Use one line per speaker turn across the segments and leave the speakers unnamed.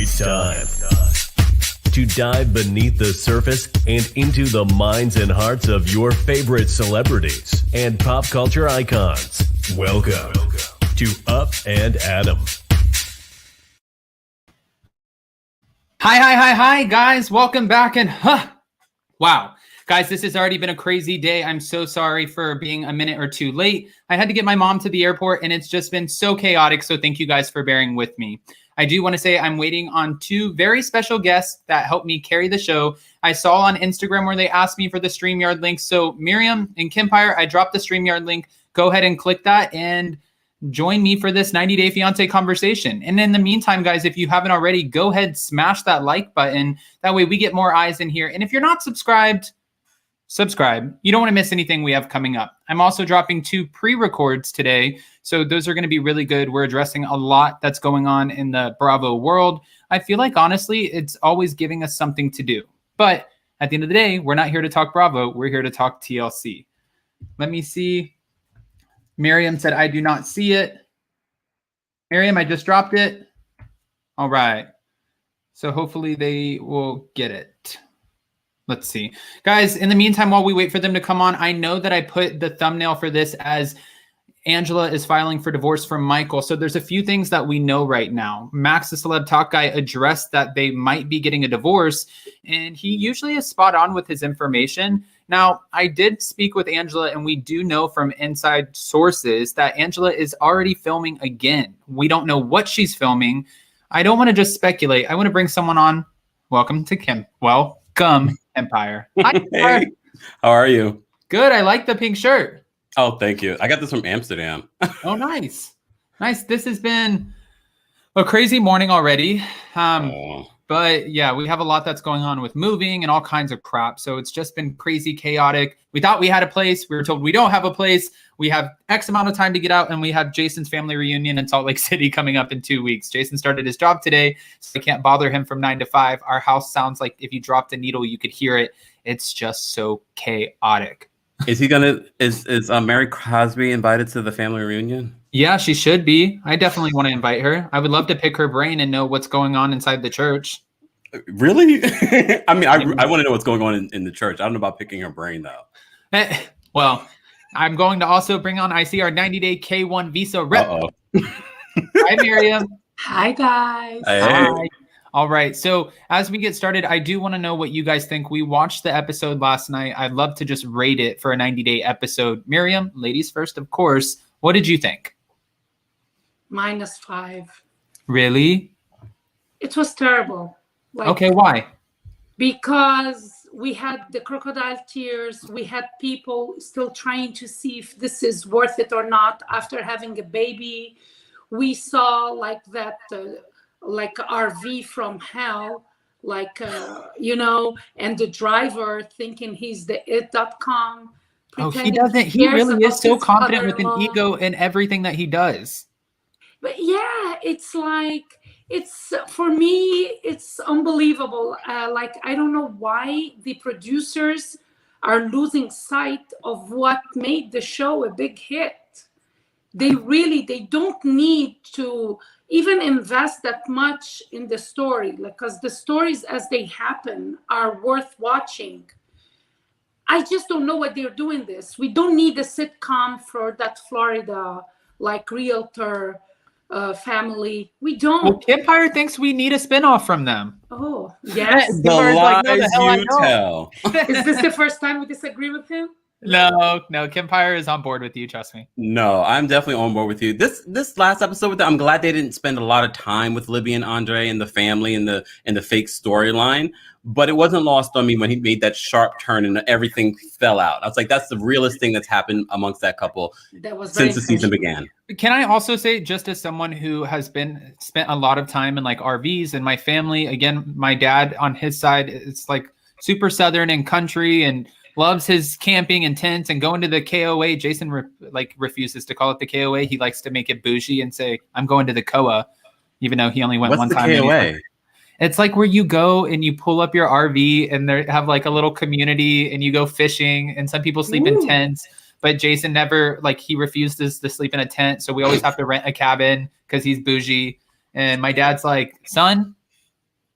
It's time to dive beneath the surface and into the minds and hearts of your favorite celebrities and pop culture icons. Welcome to Up and Adam.
Hi, guys. Welcome back. And wow. Guys, this has already been a crazy day. I'm so sorry for being a minute or two late. I had to get my mom to the airport, and it's just been so chaotic. So thank you guys for bearing with me. I do want to say I'm waiting on two very special guests that helped me carry the show. I saw on Instagram where they asked me for the StreamYard link. So Miriam and Kempire, I dropped the StreamYard link. Go ahead and click that and join me for this 90 Day Fiancé conversation. And in the meantime, guys, if you haven't already, go ahead, smash that like button. That way we get more eyes in here. And if you're not subscribed, subscribe. You don't want to miss anything we have coming up. I'm also dropping 2 pre-records today. So those are going to be really good. We're addressing a lot that's going on in the Bravo world. I feel like, honestly, it's always giving us something to do. But at the end of the day, we're not here to talk Bravo. We're here to talk TLC. Let me see. Miriam said, I do not see it. Miriam, I just dropped it. All right. So hopefully they will get it. Let's see. Guys, in the meantime, while we wait for them to come on, I know that I put the thumbnail for this as Angela is filing for divorce from Michael. So there's a few things that we know right now. Max, the Celeb Talk Guy, addressed that they might be getting a divorce, and he usually is spot on with his information. Now, I did speak with Angela, and we do know from inside sources that Angela is already filming again. We don't know what she's filming. I don't want to just speculate. I want to bring someone on. Welcome to Kim. Welcome, Empire. Hi,
Hey, how are you?
Good. I like the pink shirt.
Oh, thank you. I got this from Amsterdam.
Oh, nice. Nice. This has been a crazy morning already. But yeah, we have a lot that's going on with moving and all kinds of crap. So it's just been crazy chaotic. We thought we had a place. We were told we don't have a place. We have X amount of time to get out, and we have Jason's family reunion in Salt Lake City coming up in 2 weeks. Jason started his job today, so I can't bother him from 9 to 5. Our house sounds like if you dropped a needle, you could hear it. It's just so chaotic.
Is Mary Cosby invited to the family reunion?
Yeah, she should be. I definitely want to invite her. I would love to pick her brain and know what's going on inside the church.
Really? I mean, I want to know what's going on in the church. I don't know about picking her brain, though.
Well, I'm going to also bring on, I see our 90-day K1 visa rep. Hi, Miriam.
Hi, guys.
Hey.
Hi. All right. So as we get started, I do want to know what you guys think. We watched the episode last night. I'd love to just rate it for a 90-day episode. Miriam, ladies first, of course. What did you think?
-5.
Really?
It was terrible.
Okay, why?
Because we had the crocodile tears. We had people still trying to see if this is worth it or not after having a baby. We saw like that, like RV from hell, like, and the driver thinking he's the it.com.
Oh, he doesn't. He really is so confident with an ego in everything that he does.
But yeah, it's like, for me, it's unbelievable. I don't know why the producers are losing sight of what made the show a big hit. They don't need to even invest that much in the story, because the stories as they happen are worth watching. I just don't know what they're doing this. We don't need a sitcom for that Florida, realtor family. We don't.
Well, Kempire thinks we need a spinoff from them.
Oh, yes.
The lies you tell.
Is this the first time we disagree with him?
No, Kempire is on board with you, trust me.
No, I'm definitely on board with you. This last episode with them, I'm glad they didn't spend a lot of time with Libby and Andre and the family and the fake storyline. But it wasn't lost on me when he made that sharp turn and everything fell out. I was like, that's the realest thing that's happened amongst that couple since the season began.
Can I also say, just as someone who has spent a lot of time in RVs, and my family, again, my dad on his side, it's super Southern and country and loves his camping and tents and going to the KOA. Jason refuses to call it the KOA. He likes to make it bougie and say, I'm going to the KOA, even though he only went one time.
What's the KOA?
It's where you go and you pull up your RV and they have a little community and you go fishing, and some people sleep in tents, but Jason never, he refuses to sleep in a tent. So we always have to rent a cabin because he's bougie. And my dad's like, son,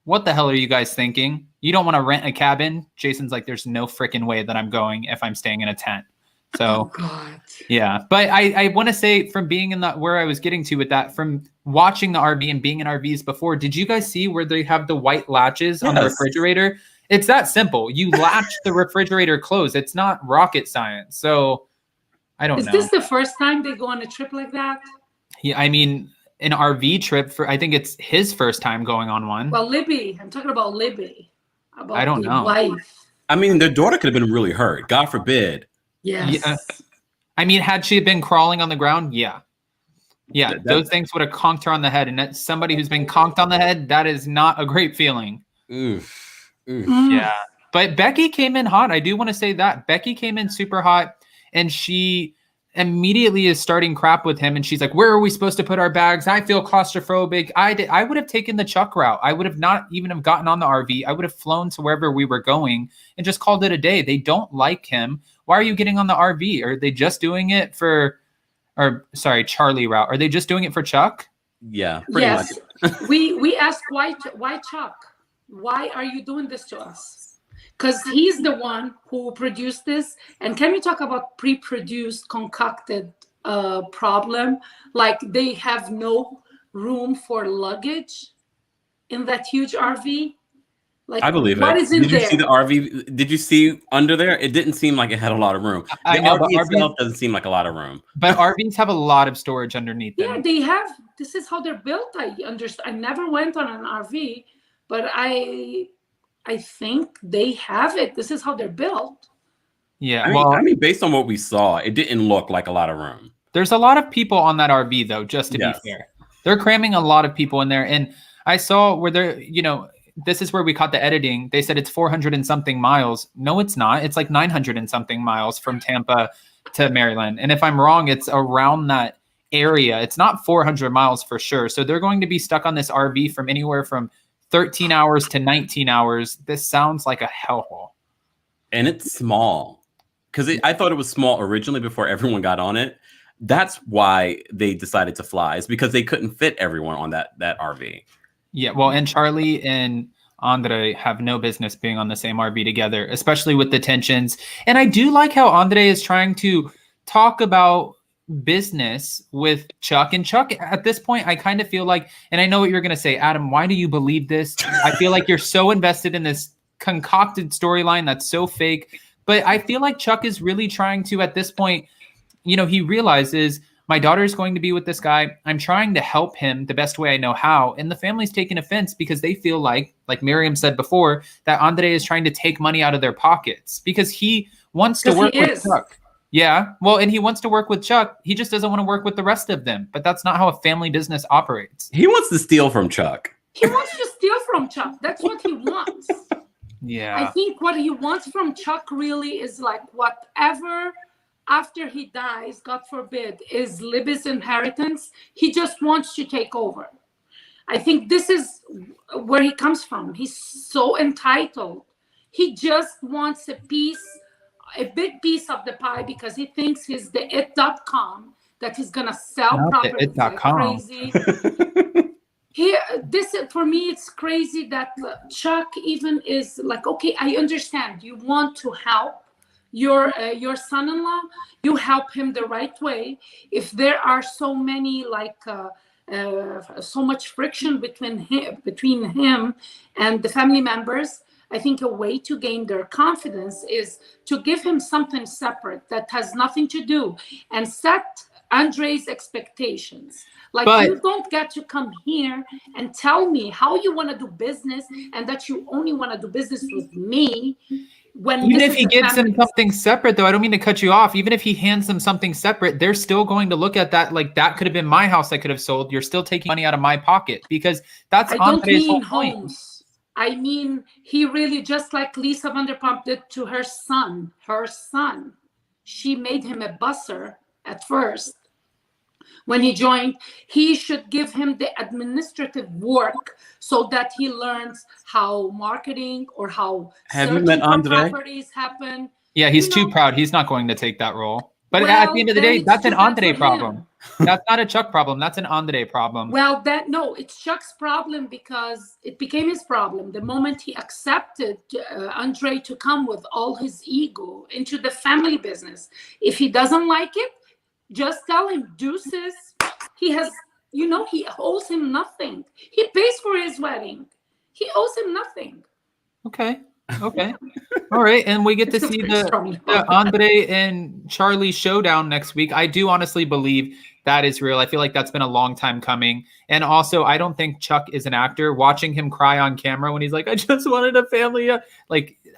what the hell are you guys thinking? You don't want to rent a cabin? Jason's like, there's no freaking way that I'm going if I'm staying in a tent. So,
God.
yeah. But I want to say, from being in where I was getting to with that, from watching the RV and being in RVs before, did you guys see where they have the white latches on the refrigerator? It's that simple. You latch the refrigerator closed. It's not rocket science. So I don't know.
Is this the first time they go on a trip like that?
Yeah, I mean, an RV trip I think it's his first time going on one.
Well, Libby, I'm talking about Libby. About
I don't
the
know.
Wife.
I mean, their daughter could have been really hurt. God forbid.
Yes.
Yeah. I mean, had she been crawling on the ground, yeah. Yeah, those things would have conked her on the head. And that's somebody who's been conked on the head, that is not a great feeling.
Oof.
Yeah. But Becky came in hot. I do want to say that. Becky came in super hot, and she immediately is starting crap with him. And she's like, where are we supposed to put our bags? I feel claustrophobic. I would have taken the Chuck route. I would have not even have gotten on the RV. I would have flown to wherever we were going and just called it a day. They don't like him. Why are you getting on the RV? Are they just doing it Charlie route? Are they just doing it for Chuck?
Yeah, pretty much.
we asked why Chuck? Why are you doing this to us? Because he's the one who produced this. And can we talk about pre-produced, concocted problem? Like they have no room for luggage in that huge RV. Like,
I believe
what
it.
is in
Did you
there?
see the RV? Did you see under there? It didn't seem like it had a lot of room.
I know,
RV itself doesn't seem like a lot of room.
But RVs have a lot of storage underneath them.
Yeah, they have. This is how they're built. I understand. I never went on an RV, but I think they have it. This is how they're built.
Yeah.
I mean, based on what we saw, it didn't look like a lot of room.
There's a lot of people on that RV, though, just to be fair. They're cramming a lot of people in there. And I saw where they're, this is where we caught the editing. They said it's 400 and something miles. No, it's not. It's like 900 and something miles from Tampa to Maryland. And if I'm wrong, it's around that area. It's not 400 miles for sure. So they're going to be stuck on this RV from anywhere from 13 hours to 19 hours. This sounds like a hellhole.
And it's small. Because I thought it was small originally before everyone got on it. That's why they decided to fly. Is because they couldn't fit everyone on that RV. Yeah,
well, and Charlie and Andre have no business being on the same RV together, especially with the tensions. And I do like how Andre is trying to talk about business with Chuck. And Chuck, at this point, I kind of feel like, and I know what you're going to say, Adam, why do you believe this? I feel like you're so invested in this concocted storyline that's so fake. But I feel like Chuck is really trying to, at this point, he realizes my daughter is going to be with this guy. I'm trying to help him the best way I know how. And the family's taking offense because they feel like Miriam said before, that Andre is trying to take money out of their pockets because he wants to work with Chuck. Yeah. Well, and he wants to work with Chuck. He just doesn't want to work with the rest of them. But that's not how a family business operates.
He wants to steal from Chuck.
He wants to steal from Chuck. That's what he wants.
Yeah.
I think what he wants from Chuck really is like whatever after he dies, God forbid, is Libby's inheritance. He just wants to take over. I think this is where he comes from. He's so entitled. He just wants a big piece of the pie because he thinks he's the it.com, that he's going to sell properties like crazy. For me, it's crazy that Chuck even is like, okay, I understand. You want to help your son-in-law, you help him the right way. If there are so many so much friction between him and the family members, I think a way to gain their confidence is to give him something separate that has nothing to do and set Andre's expectations. You don't get to come here and tell me how you want to do business and that you only want to do business with me.
Even if he gives them something separate, though, I don't mean to cut you off. Even if he hands them something separate, they're still going to look at that like that could have been my house I could have sold. You're still taking money out of my pocket because that's Andre's whole point.
Homes. I mean, he really, just like Lisa Vanderpump did to her son. She made him a busser at first. When he joined, he should give him the administrative work so that he learns how marketing or how
have you met Andre?
Properties happen.
Yeah, he's too proud. He's not going to take that role. But at the end of the
then
day,
it's
that's
too
an
bad
Andre
for
problem.
him.
That's not a Chuck problem. That's an Andre problem.
Well, it's Chuck's problem because it became his problem the moment he accepted Andre to come with all his ego into the family business. If he doesn't like it, just tell him deuces. He has, he owes him nothing. He pays for his wedding. He owes him nothing.
Okay. All right. And we get to
It's a
see
very
the
strong
Andre and Charlie showdown next week. I do honestly believe that is real. I feel like that's been a long time coming. And also, I don't think Chuck is an actor. Watching him cry on camera when he's like, I just wanted a family.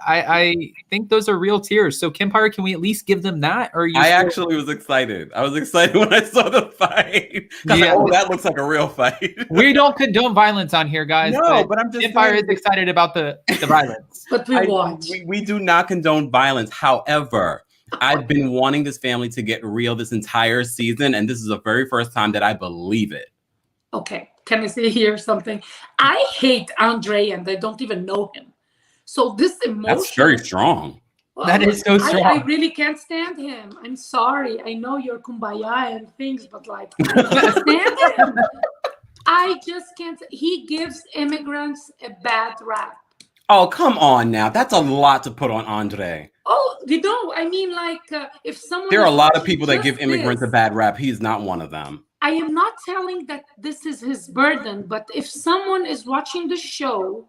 I think those are real tears. So, Kimpire, can we at least give them that? Or
I actually was excited. I was excited when I saw the fight.
Yeah.
That looks like a real fight.
We don't condone violence on here, guys.
No, but I'm just
Kimpire
saying-
is excited about the violence.
But we watch.
We do not condone violence. However, I've been wanting this family to get real this entire season, and this is the very first time that I believe it.
Okay, can I say here something? I hate Andre, and I don't even know him. So this emotion.
That's very strong.
Well,
That is so strong.
I really can't stand him. I'm sorry. I know you're kumbaya and things, but I can't stand him. I just can't. He gives immigrants a bad rap.
Oh, come on now. That's a lot to put on Andre.
Oh, I mean, if someone.
There are a
is
lot of
watching
people that
just
give immigrants
this,
a bad rap. He's not one of them.
I am not telling that this is his burden, but if someone is watching the show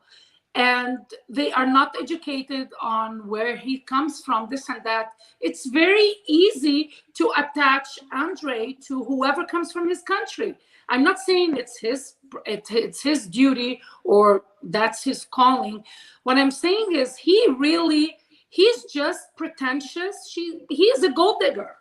and they are not educated on where he comes from, this and that, it's very easy to attach Andre to whoever comes from his country. I'm not saying it's his duty or that's his calling. What I'm saying is he's just pretentious. He's a gold digger.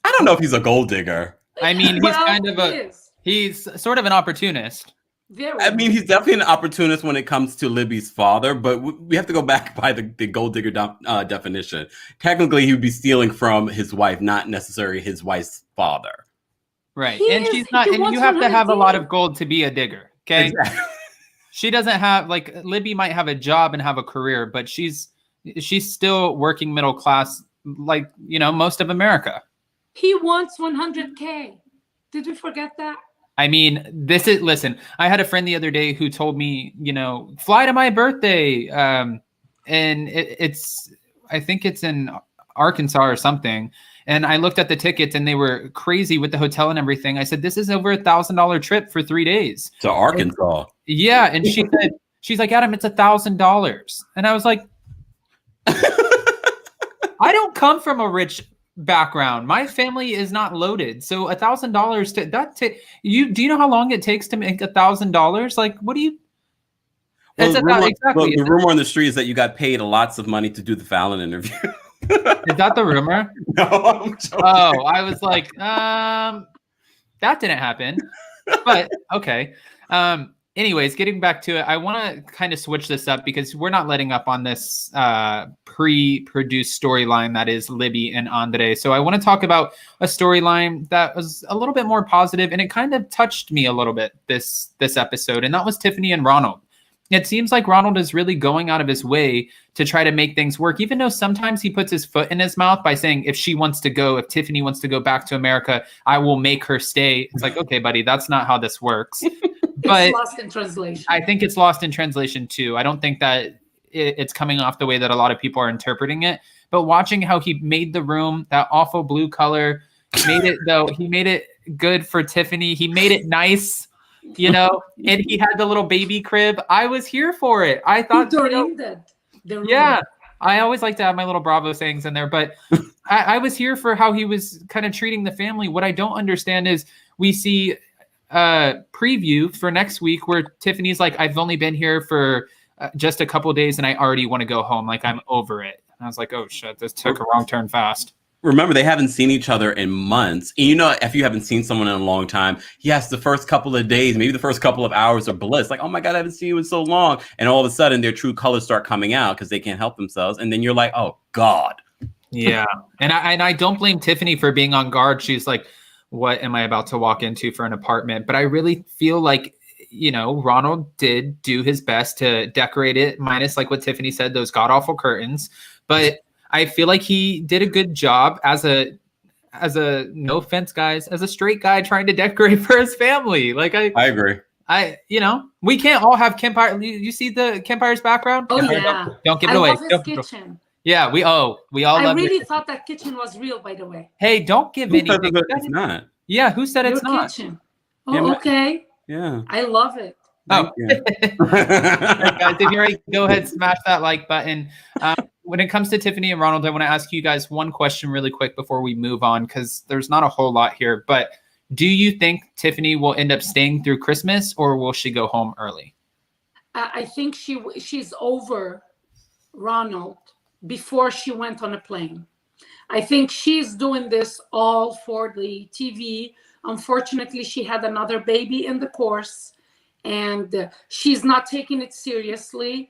I don't know if he's a gold digger.
I mean,
Well,
he's sort of an opportunist.
Very.
I mean, he's definitely an opportunist when it comes to Libby's father, but we have to go back by the gold digger definition. Technically, he would be stealing from his wife, not necessarily his wife's father.
Right.
He
And
is-
she's not,
he
and
wants
you have to
100
have a lot
days.
of gold to be a digger. Okay.
Exactly.
She doesn't have, Libby might have a job and have a career, but she's still working middle class, most of America.
He wants 100K. Did we forget that?
I mean, listen, I had a friend the other day who told me, fly to my birthday. And I think it's in Arkansas or something. And I looked at the tickets and they were crazy with the hotel and everything. I said, this is over $1,000 trip for 3 days.
To Arkansas.
Yeah. And she said, she's like, Adam, it's $1,000. And I was like, I don't come from a rich background. My family is not loaded. So $1,000 do you know how long it takes to make $1,000? Like, what do you?
Well,
It's
the rumor on the street is that you got paid lots of money to do the Fallon interview.
Is that the rumor?
No, I'm joking.
Oh, I was like, that didn't happen. But okay. Anyways, getting back to it, I want to kind of switch this up because we're not letting up on this pre-produced storyline that is Libby and Andre. So I want to talk about a storyline that was a little bit more positive, and it kind of touched me a little bit this episode, and that was Tiffany and Ronald. It seems like Ronald is really going out of his way to try to make things work, even though sometimes he puts his foot in his mouth by saying, if Tiffany wants to go back to America, I will make her stay. It's like, okay, buddy, that's not how this works. But
It's lost in translation.
I think it's lost in translation too. I don't think that it's coming off the way that a lot of people are interpreting it. But watching how he made the room that awful blue color, he made it good for Tiffany. He made it nice, and he had the little baby crib. I was here for it. I thought, yeah, I always like to have my little Bravo sayings in there, but I was here for how he was kind of treating the family. What I don't understand is we see preview for next week where Tiffany's like, I've only been here for just a couple of days and I already want to go home. Like, I'm over it. And I was like, oh shit, this took a wrong turn fast.
Remember, they haven't seen each other in months. And if you haven't seen someone in a long time, yes, the first couple of days, maybe the first couple of hours are bliss. Like, oh my God, I haven't seen you in so long. And all of a sudden their true colors start coming out because they can't help themselves. And then you're like, oh God.
Yeah. And I don't blame Tiffany for being on guard. She's like, what am I about to walk into for an apartment? But I really feel like, Ronald did do his best to decorate it, minus like what Tiffany said, those god awful curtains. But I feel like he did a good job as a as a, no offense, guys, as a straight guy trying to decorate for his family. Like
I agree.
We can't all have Kempire. You see the Kempire's background?
Oh
Kempire,
yeah.
don't give it
I
away.
love his kitchen.
Yeah, we all
I
love
really
it.
thought that kitchen was real, by the way.
Hey, don't give
Who said
anything.
that it's not?
Yeah, who said
Your
it's not?
kitchen. Oh,
Yeah,
okay.
Yeah.
I love it.
Oh,
Yeah.
guys, if you're ready, go ahead, smash that like button. When it comes to Tiffany and Ronald, I want to ask you guys one question really quick before we move on, because there's not a whole lot here. But do you think Tiffany will end up staying through Christmas, or will she go home early?
I think she's over Ronald before she went on a plane. I think she's doing this all for the TV. Unfortunately, she had another baby in the course, and she's not taking it seriously.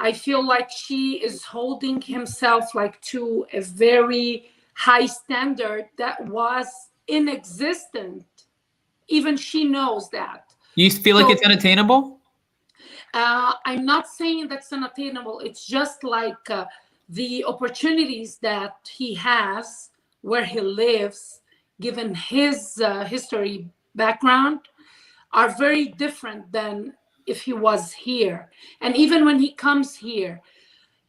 I feel like she is holding himself like to a very high standard that was inexistent. Even she knows that.
You feel like it's unattainable?
I'm not saying that's unattainable. It's just like the opportunities that he has where he lives, given his history background, are very different than if he was here. And even when he comes here,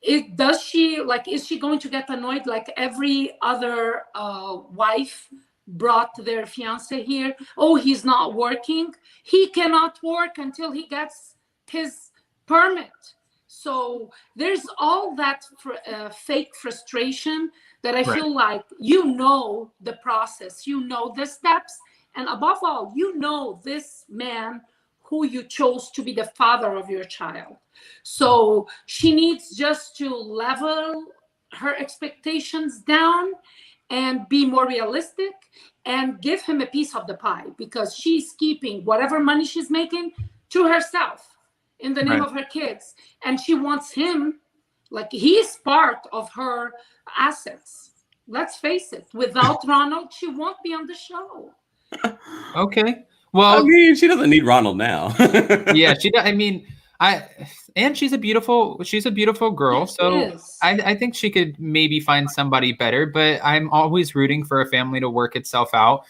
is she going to get annoyed like every other wife brought their fiance here? Oh, he's not working. He cannot work until he gets his permit. So there's all that fake frustration that I feel like the process, the steps, and above all, this man who you chose to be the father of your child. So she needs just to level her expectations down and be more realistic and give him a piece of the pie, because she's keeping whatever money she's making to herself in the name of her kids. And she wants him, like, he's part of her assets. Let's face it, without Ronald, she won't be on the show.
Okay. Well,
I mean, she doesn't need Ronald now.
yeah, she does. I mean, and she's a beautiful girl.
Yes,
So I think she could maybe find somebody better, but I'm always rooting for a family to work itself out.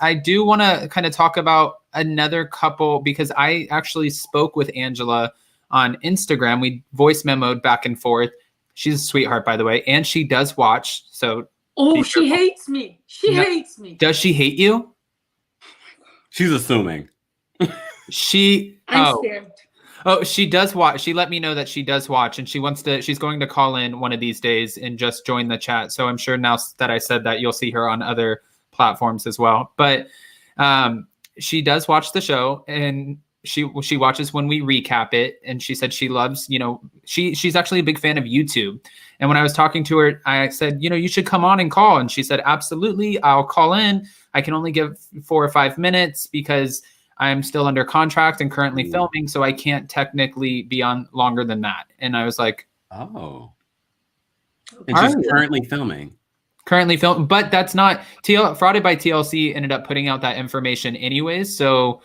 I do want to kind of talk about another couple, because I actually spoke with Angela on Instagram. We voice memoed back and forth. She's a sweetheart, by the way, and she does watch. So
she hates me. She hates me.
Does she hate you?
She's assuming.
I'm scared.
Oh, she does watch. She let me know that she does watch, and she's going to call in one of these days and just join the chat. So I'm sure now that I said that, you'll see her on other platforms as well. But she does watch the show, and she watches when we recap it. And she said she loves, she's actually a big fan of YouTube. And when I was talking to her, I said, you should come on and call. And she said, absolutely, I'll call in. I can only give 4 or 5 minutes because I'm still under contract and currently filming, so I can't technically be on longer than that. And I was like,
oh. And she's currently filming.
But that's not Frauded by TLC ended up putting out that information anyways. So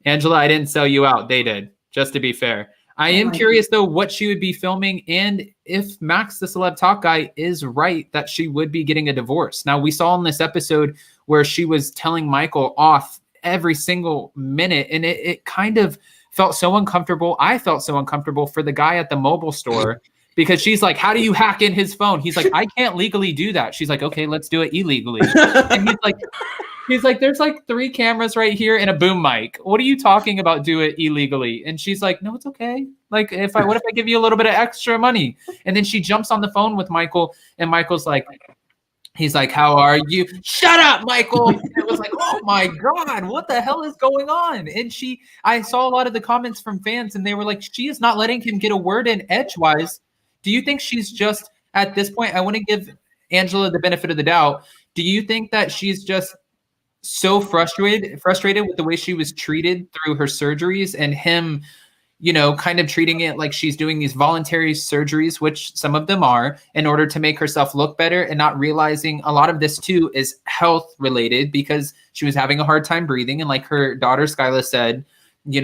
Angela, I didn't sell you out. They did, just to be fair. I am curious though what she would be filming, and if Max the Celeb Talk Guy is right that she would be getting a divorce. Now, we saw in this episode where she was telling Michael off every single minute, and it kind of felt so uncomfortable. I felt so uncomfortable for the guy at the mobile store, because she's like, how do you hack in his phone? He's like, I can't legally do that. She's like, okay, let's do it illegally. And he's like, there's like 3 cameras right here and a boom mic. What are you talking about? Do it illegally? And she's like, no, it's okay. Like, what if I give you a little bit of extra money? And then she jumps on the phone with Michael, and Michael's like, he's like, how are you? Shut up, Michael. And it was like, oh my God, what the hell is going on? And I saw a lot of the comments from fans, and they were like, she is not letting him get a word in edgewise. Do you think she's just, at this point, I want to give Angela the benefit of the doubt. Do you think that she's just so frustrated with the way she was treated through her surgeries, and him, kind of treating it like she's doing these voluntary surgeries, which some of them are, in order to make herself look better, and not realizing a lot of this too is health related, because she was having a hard time breathing. And like her daughter Skyla said,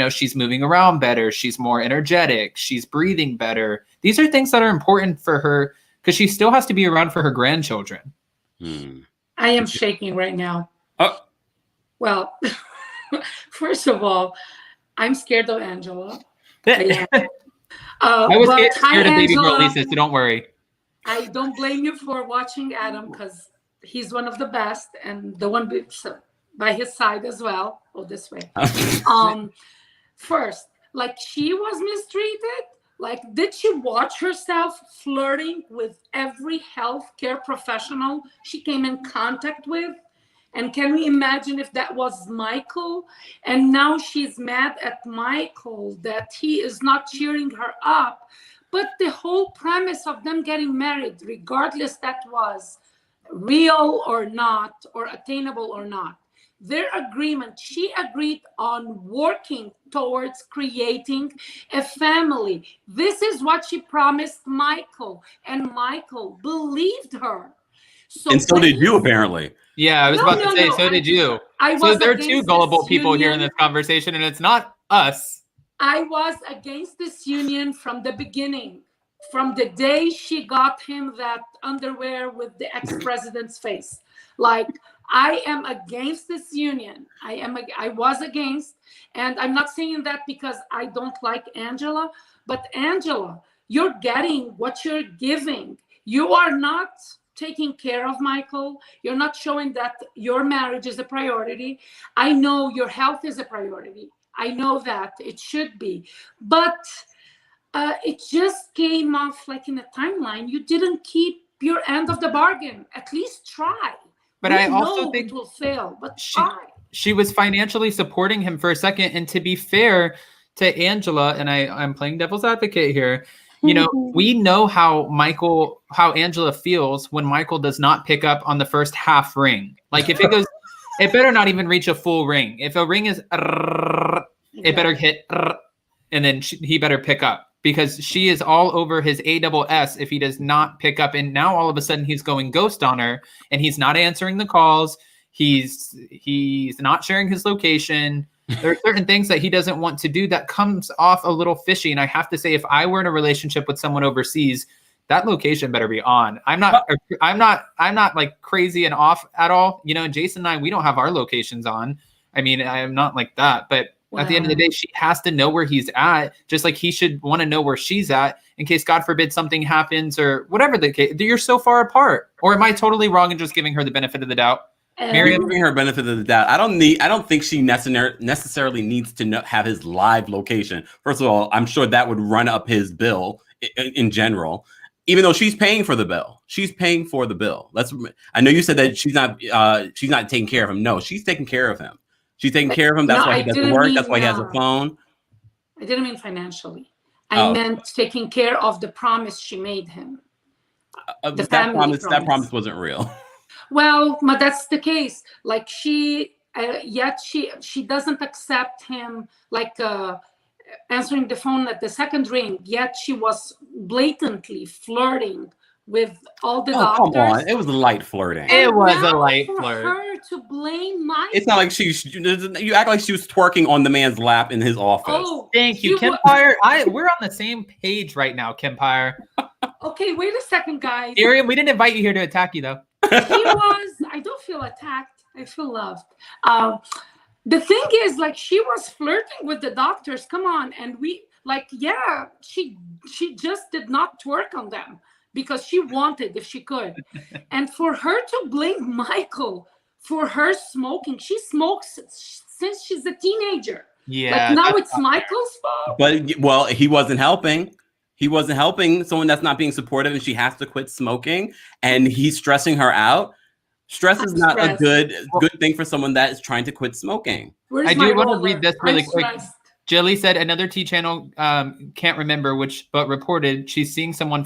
she's moving around better. She's more energetic. She's breathing better. These are things that are important for her, because she still has to be around for her grandchildren.
I am shaking right now.
Oh.
Well, first of all, I'm scared of Angela. I am.
I was
but hi,
scared of baby girl
Angela.
Lisa, so don't worry.
I don't blame you for watching Adam because he's one of the best and the one by his side as well. Oh, this way. First, like she was mistreated. Like, did she watch herself flirting with every healthcare professional she came in contact with? And can we imagine if that was Michael? And now she's mad at Michael that he is not cheering her up. But the whole premise of them getting married, regardless that was real or not, or attainable or not, their agreement, she agreed on working towards creating a family. This is what she promised Michael, and Michael believed her.
And so did you, apparently.
Yeah, I was about to say, so did you. So there are two gullible people here in this conversation, and it's not us.
I was against this union from the beginning, from the day she got him that underwear with the ex-president's face. Like, I am against this union. I was against, and I'm not saying that because I don't like Angela, but Angela, you're getting what you're giving. You are not taking care of Michael. You're not showing that your marriage is a priority. I know your health is a priority. I know that it should be, but it just came off like in a timeline. You didn't keep your end of the bargain. At least try.
But I also think
it will fail, but try.
She was financially supporting him for a second. And to be fair to Angela, and I'm playing devil's advocate here, you know, we know how Angela feels when Michael does not pick up on the first half ring. Like if it goes, it better not even reach a full ring. If a ring is, it better hit, and then he better pick up, because she is all over his ASS if he does not pick up. And now all of a sudden he's going ghost on her, and he's not answering the calls. He's not sharing his location. There are certain things that he doesn't want to do that comes off a little fishy. And I have to say, if I were in a relationship with someone overseas, that location better be on. I'm not like crazy and off at all. You know, Jason and I, we don't have our locations on. I mean, I'm not like that, but at the end of the day, she has to know where he's at, just like he should want to know where she's at in case, God forbid, something happens or whatever the case. You're so far apart. Or am I totally wrong in just giving her the benefit of the doubt?
Miriam, giving her benefit of the doubt. I don't think she necessarily needs to have his live location. First of all, I'm sure that would run up his bill in general. Even though she's paying for the bill, I know you said that she's not taking care of him. No, she's taking care of him. She's taking care of him. That's why he does the work. That's why he has a phone.
I didn't mean financially. I meant taking care of the promise she made him.
That promise wasn't real.
Well, but that's the case. Like yet she doesn't accept him, like answering the phone at the second ring. Yet she was blatantly flirting with all the doctors.
Come on, it was light flirting.
It was a light flirt.
For her to blame Michael.
It's not like you act like she was twerking on the man's lap in his office.
Oh,
thank you, Kempire. We're on the same page right now, Kempire.
Okay, wait a second, guys.
Miriam, we didn't invite you here to attack you, though.
I don't feel attacked. I feel loved. The thing is, like, she was flirting with the doctors. Come on. And she just did not twerk on them because she wanted, if she could. And for her to blame Michael for her smoking, she smokes since she's a teenager.
Yeah.
Like, now it's Michael's fault.
But, well, he wasn't helping. He wasn't helping someone that's not being supportive, and she has to quit smoking, and he's stressing her out. Stress is not a good thing for someone that is trying to quit smoking.
I do want to read this really quick. Jilly said another T channel, can't remember which, but reported she's seeing someone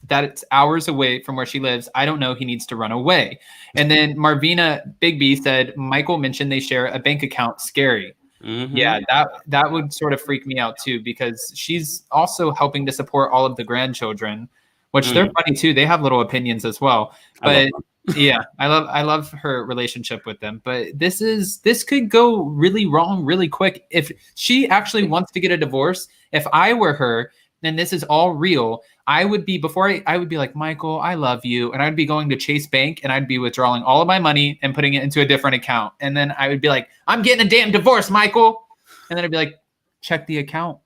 that it's hours away from where she lives. I don't know. He needs to run away. And then Marvina Bigby said Michael mentioned they share a bank account. Scary. Mm-hmm. Yeah, that would sort of freak me out too, because she's also helping to support all of the grandchildren, which they're funny too. They have little opinions as well. But yeah, I love her relationship with them. But this could go really wrong really quick if she actually wants to get a divorce. If I were her, and this is all real, I would be like, Michael, I love you. And I'd be going to Chase Bank and I'd be withdrawing all of my money and putting it into a different account. And then I would be like, I'm getting a damn divorce, Michael. And then I'd be like, check the account.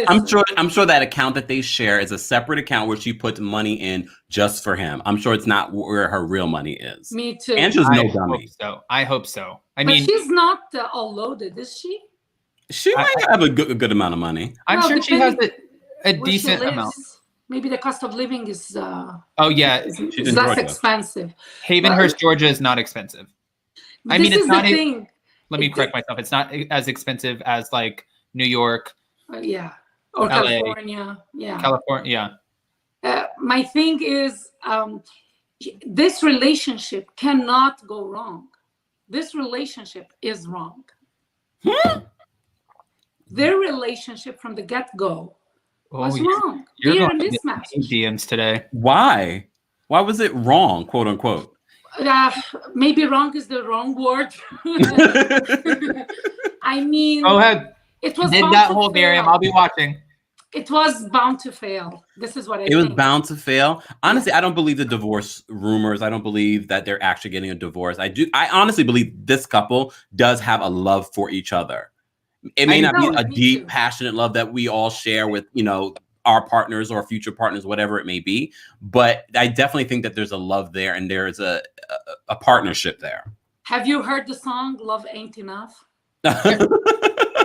I'm sure that account that they share is a separate account where she puts money in just for him. I'm sure it's not where her real money is.
Me too.
Angela's no dummy.
I hope so. I
But
mean,
she's not all loaded, is she?
She might have a good amount of money.
I'm
Well,
sure she has a
Where she
decent
lives,
amount.
Maybe the cost of living is
Oh yeah,
is
in
less
Georgia.
expensive.
Havenhurst, Georgia is not expensive. I mean,
This
it's
is
not.
the thing.
Let me correct myself. It's not as expensive as like New York,
Yeah, or
LA.
California. Yeah.
California. Yeah.
My thing is, this relationship cannot go wrong. This relationship is wrong. Their relationship from the get-go was wrong.
You're
They're a
going to get
mismatch.
DMs today.
Why? Why was it wrong, quote unquote?
Maybe wrong is the wrong word. I mean,
Go ahead.
it was
Did
bound
that
to
whole Miriam?
fail.
I'll be watching.
It was bound to fail. This is what I
It was
think.
bound to fail. Honestly, I don't believe the divorce rumors. I don't believe that they're actually getting a divorce. I honestly believe this couple does have a love for each other. It may not be a deep, passionate love that we all share with, our partners or future partners, whatever it may be. But I definitely think that there's a love there and there's a partnership there.
Have you heard the song "Love Ain't Enough"?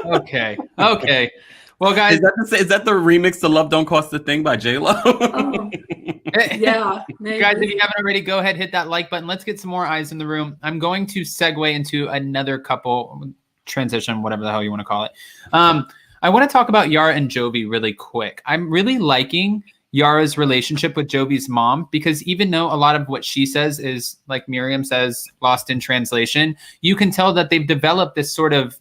Okay. Well, guys,
is that the remix to "Love Don't Cost a Thing" by J-Lo?
Oh, yeah. Maybe.
guys, if you haven't already, go ahead, hit that like button. Let's get some more eyes in the room. I'm going to segue into another couple transition, whatever the hell you want to call it. I want to talk about Yara and Jovi really quick. I'm really liking Yara's relationship with Jovi's mom, because even though a lot of what she says is, like Miriam says, lost in translation, you can tell that they've developed this sort of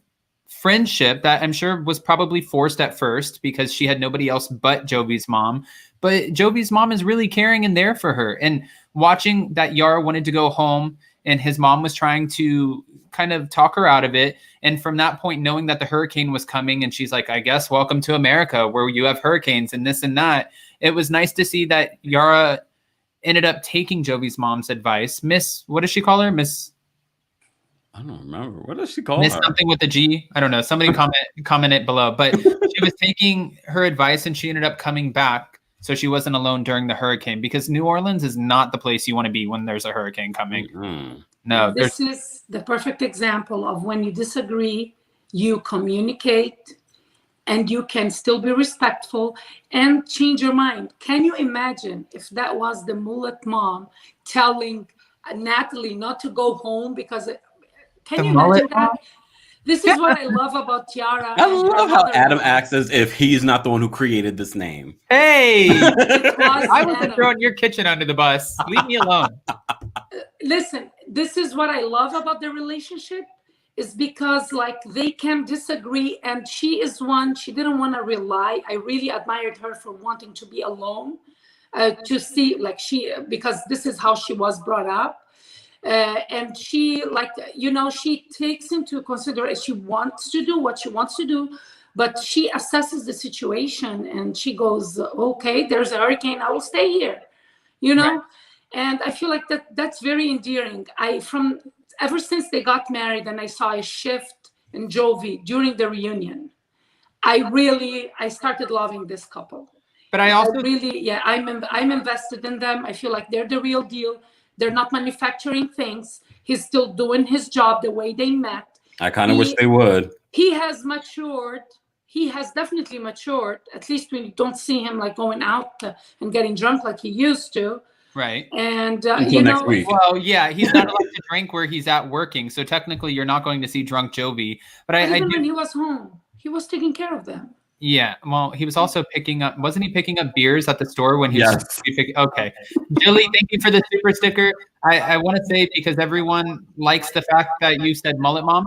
friendship that I'm sure was probably forced at first because she had nobody else but Jovi's mom. But Jovi's mom is really caring and there for her. And watching that Yara wanted to go home and his mom was trying to kind of talk her out of it. And from that point, knowing that the hurricane was coming and she's like, I guess, welcome to America where you have hurricanes and this and that. It was nice to see that Yara ended up taking Jovi's mom's advice. Miss, what does she call her? Miss...
I don't remember. What does she call
Miss
her?
something with a G. I don't know. Somebody comment it below. But she was taking her advice and she ended up coming back so she wasn't alone during the hurricane, because New Orleans is not the place you want to be when there's a hurricane coming.
Mm-hmm.
No.
This is the perfect example of when you disagree, you communicate, and you can still be respectful and change your mind. Can you imagine if that was the mullet mom telling Natalie not to go home because... Can you imagine that? This is what I love about Tiara.
I love how Adam acts as if he's not the one who created this name.
Hey, I wasn't
Adam.
throwing your kitchen under the bus. Leave me alone.
Listen, this is what I love about the relationship, is because like they can disagree, and she is one, she didn't want to rely. I really admired her for wanting to be alone, to see like because this is how she was brought up. And she, like, she takes into consideration, she wants to do what she wants to do, but she assesses the situation and she goes, okay, there's a hurricane, I will stay here,
Right.
And I feel like that's very endearing. Ever since they got married and I saw a shift in Jovi during the reunion, I started loving this couple.
But I also
I'm invested in them. I feel like they're the real deal. They're not manufacturing things. He's still doing his job the way they met.
I kind of wish they would.
He has matured. He has definitely matured. At least we don't see him like going out and getting drunk like he used to.
right.
And
Until next week.
Well, yeah, he's not allowed to drink where he's at working, so technically you're not going to see drunk Jovi. But I
even
do.
when he was home, he was taking care of them.
Yeah, well, he was also wasn't he picking up beers at the store when he was
Yes.
Okay. Julie, thank you for the super sticker. I want to say, because everyone likes the fact that you said mullet mom.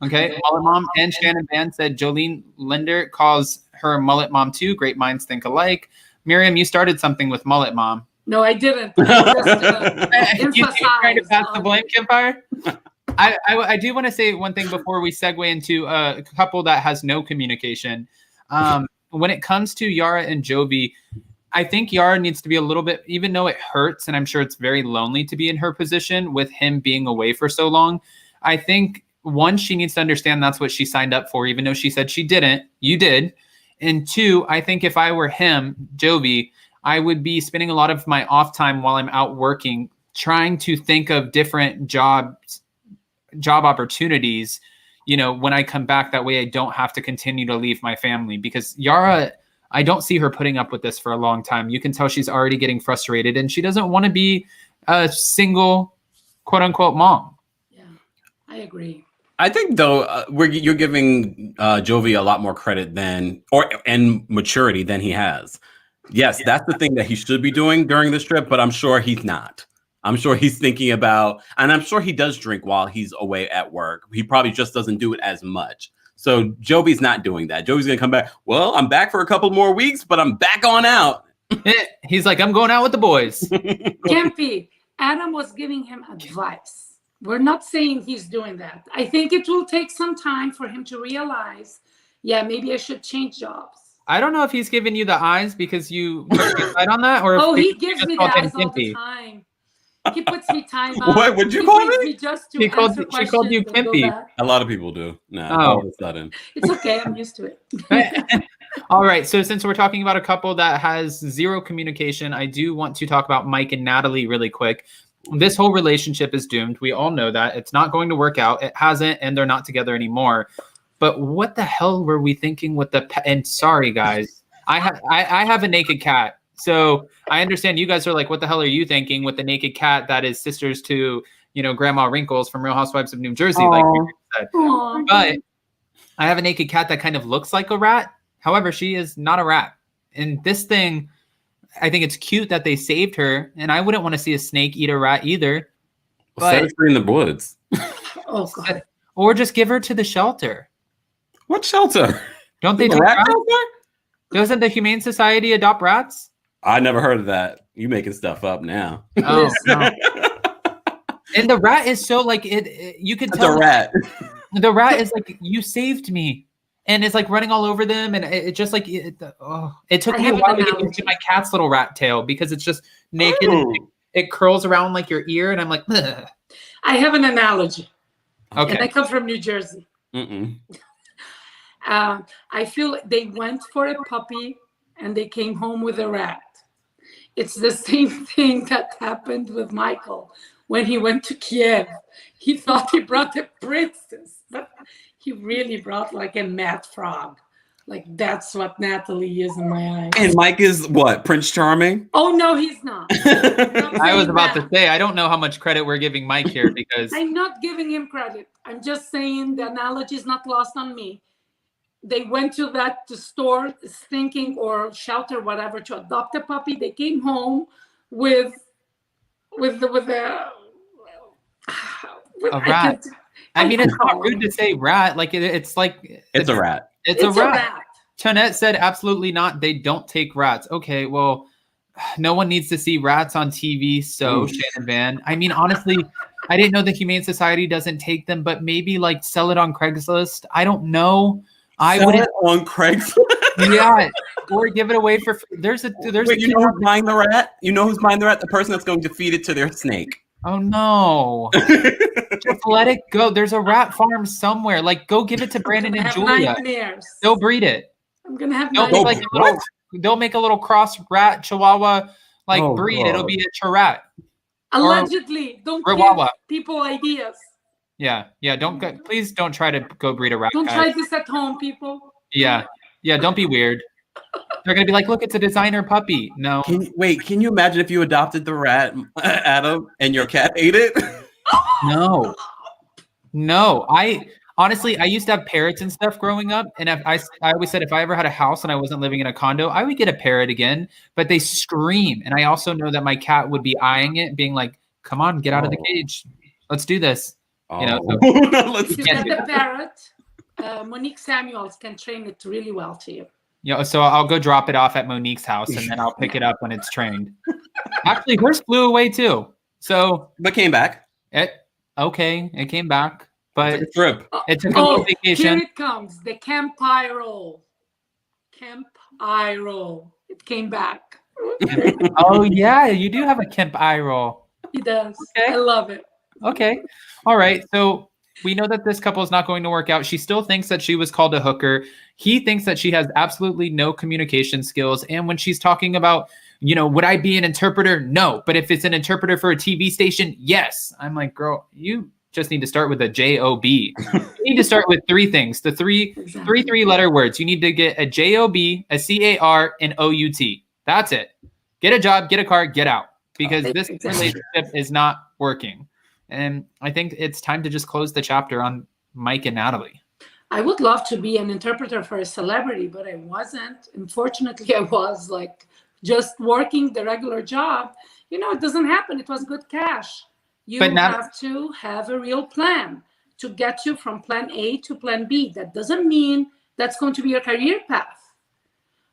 Okay, mullet mom. And Shannon Van said Jolene Linder calls her mullet mom too. Great minds think alike. Miriam, you started something with mullet mom.
No, I didn't. I just,
You trying to pass the
emphasize
blame, Campfire? I do want to say one thing before we segue into a couple that has no communication. When it comes to Yara and Jovi, I think Yara needs to be a little bit, even though it hurts, and I'm sure it's very lonely to be in her position with him being away for so long. I think, one, she needs to understand that's what she signed up for, even though she said she didn't. You did. And two, I think if I were him, Jovi, I would be spending a lot of my off time while I'm out working, trying to think of different job opportunities, when I come back. That way I don't have to continue to leave my family, because Yara, I don't see her putting up with this for a long time. You can tell she's already getting frustrated, and she doesn't want to be a single quote unquote mom.
Yeah, I agree.
I think though you're giving Jovi a lot more credit and maturity than he has. Yes, that's the thing that he should be doing during this trip, but I'm sure he's not. I'm sure he's thinking about, and I'm sure he does drink while he's away at work. He probably just doesn't do it as much. So Jovi's not doing that. Jovi's going to come back. Well, I'm back for a couple more weeks, but I'm back on out.
He's like, I'm going out with the boys.
Kempy, Adam was giving him advice. We're not saying he's doing that. I think it will take some time for him to realize, maybe I should change jobs.
I don't know if he's giving you the eyes because you decide on that, or
he gives me the eyes all the time. He puts me time out.
What would you call me?
She called you Kempy.
A lot of people do. All of a sudden.
It's okay. I'm used to it.
All right. So since we're talking about a couple that has zero communication, I do want to talk about Mike and Natalie really quick. This whole relationship is doomed. We all know that. It's not going to work out. It hasn't, and they're not together anymore. But what the hell were we thinking with and sorry, guys. I have a naked cat. So I understand you guys are like, what the hell are you thinking with the naked cat that is sisters to, Grandma Wrinkles from Real Housewives of New Jersey, like you said. But I have a naked cat that kind of looks like a rat. However, she is not a rat. And this thing, I think it's cute that they saved her. And I wouldn't want to see a snake eat a rat either.
Set her free in the woods.
Oh, God.
Or just give her to the shelter.
What shelter?
Don't they do rat shelter? Doesn't the Humane Society adopt rats?
I never heard of that. You making stuff up now.
Oh, no. And the rat is so like you can tell.
The rat.
The rat is like, you saved me, and it's like running all over them, and it just like it took me a while to get into my cat's little rat tail because it's just naked. And it curls around like your ear, and I'm like, ugh.
I have an analogy.
Okay.
And I come from New Jersey. I feel like they went for a puppy and they came home with a rat. It's the same thing that happened with Michael when he went to Kiev. He thought he brought a princess, but he really brought like a mad frog. Like that's what Natalie is in my eyes.
And Mike is what? Prince Charming?
Oh no, he's not.
I was about to say, I don't know how much credit we're giving Mike here because
I'm not giving him credit. I'm just saying the analogy is not lost on me. They went to that store thinking or shelter, whatever, to adopt a puppy. They came home with a
rat. I mean, it's not rude to say rat. Like it's like
it's a rat.
It's a rat. Tonette said, absolutely not. They don't take rats. Okay, well, no one needs to see rats on TV. So Shannon Van. I mean, honestly, I didn't know the Humane Society doesn't take them, but maybe like sell it on Craigslist. I don't know. I wouldn't
on Craigslist.
Yeah, or give it away for. Wait,
you know who's buying the rat? You know who's buying the rat? The person that's going to feed it to their snake.
Oh no! Just let it go. There's a rat farm somewhere. Like, go give it to Brandon and Julia.
Nightmares.
They'll breed it.
I'm gonna have
nightmares. They'll make a little cross rat Chihuahua breed. God. It'll be a Chirat.
Allegedly, don't give people ideas.
Yeah. Please don't try to go breed a rat.
Don't try this at home, people.
Yeah. Don't be weird. They're gonna be like, look, it's a designer puppy. No.
Can you imagine if you adopted the rat, Adam, and your cat ate it?
No. I used to have parrots and stuff growing up, and I always said if I ever had a house and I wasn't living in a condo, I would get a parrot again. But they scream, and I also know that my cat would be eyeing it, being like, "Come on, get out of the cage. Let's do this."
Oh.
You know.
If you get the parrot, Monique Samuels can train it really well to you.
Yeah, so I'll go drop it off at Monique's house, and then I'll pick it up when it's trained. Actually, hers flew away too. So,
but came back.
It came back, but
it took a trip.
It took a little vacation.
Here it comes, the Campire roll. Kemp eye roll. It came back.
Oh yeah, you do have a Kemp eye roll.
He does.
Okay.
I love it.
Okay. All right. So we know that this couple is not going to work out. She still thinks that she was called a hooker. He thinks that she has absolutely no communication skills. And when she's talking about, would I be an interpreter? No. But if it's an interpreter for a TV station, yes. I'm like, girl, you just need to start with a JOB. You need to start with three things. The three letter words. You need to get a JOB, a CAR, and OUT. That's it. Get a job, get a car, get out. Because this relationship is not working. And I think it's time to just close the chapter on Mike and Natalie.
I would love to be an interpreter for a celebrity, but I wasn't. Unfortunately, I was just working the regular job. It doesn't happen. It was good cash. You have to have a real plan to get you from plan A to plan B. That doesn't mean that's going to be your career path.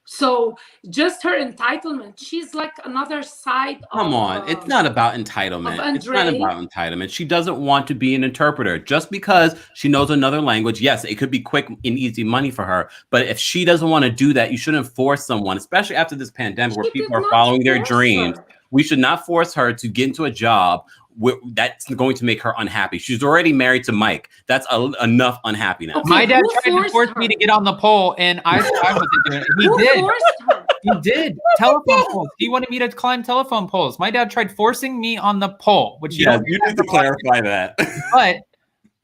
So just her entitlement, she's like another side
Come on, it's not about entitlement. It's not about entitlement. She doesn't want to be an interpreter. Just because she knows another language, yes, it could be quick and easy money for her. But if she doesn't want to do that, you shouldn't force someone, especially after this pandemic where people are following their dreams. We should not force her to get into a job that's going to make her unhappy. She's already married to Mike. That's enough unhappiness.
Okay, my dad tried to force me to get on the pole, and I wasn't doing it. He did. He did. Telephone poles. He wanted me to climb telephone poles. My dad tried forcing me on the pole, which
you need to clarify that.
But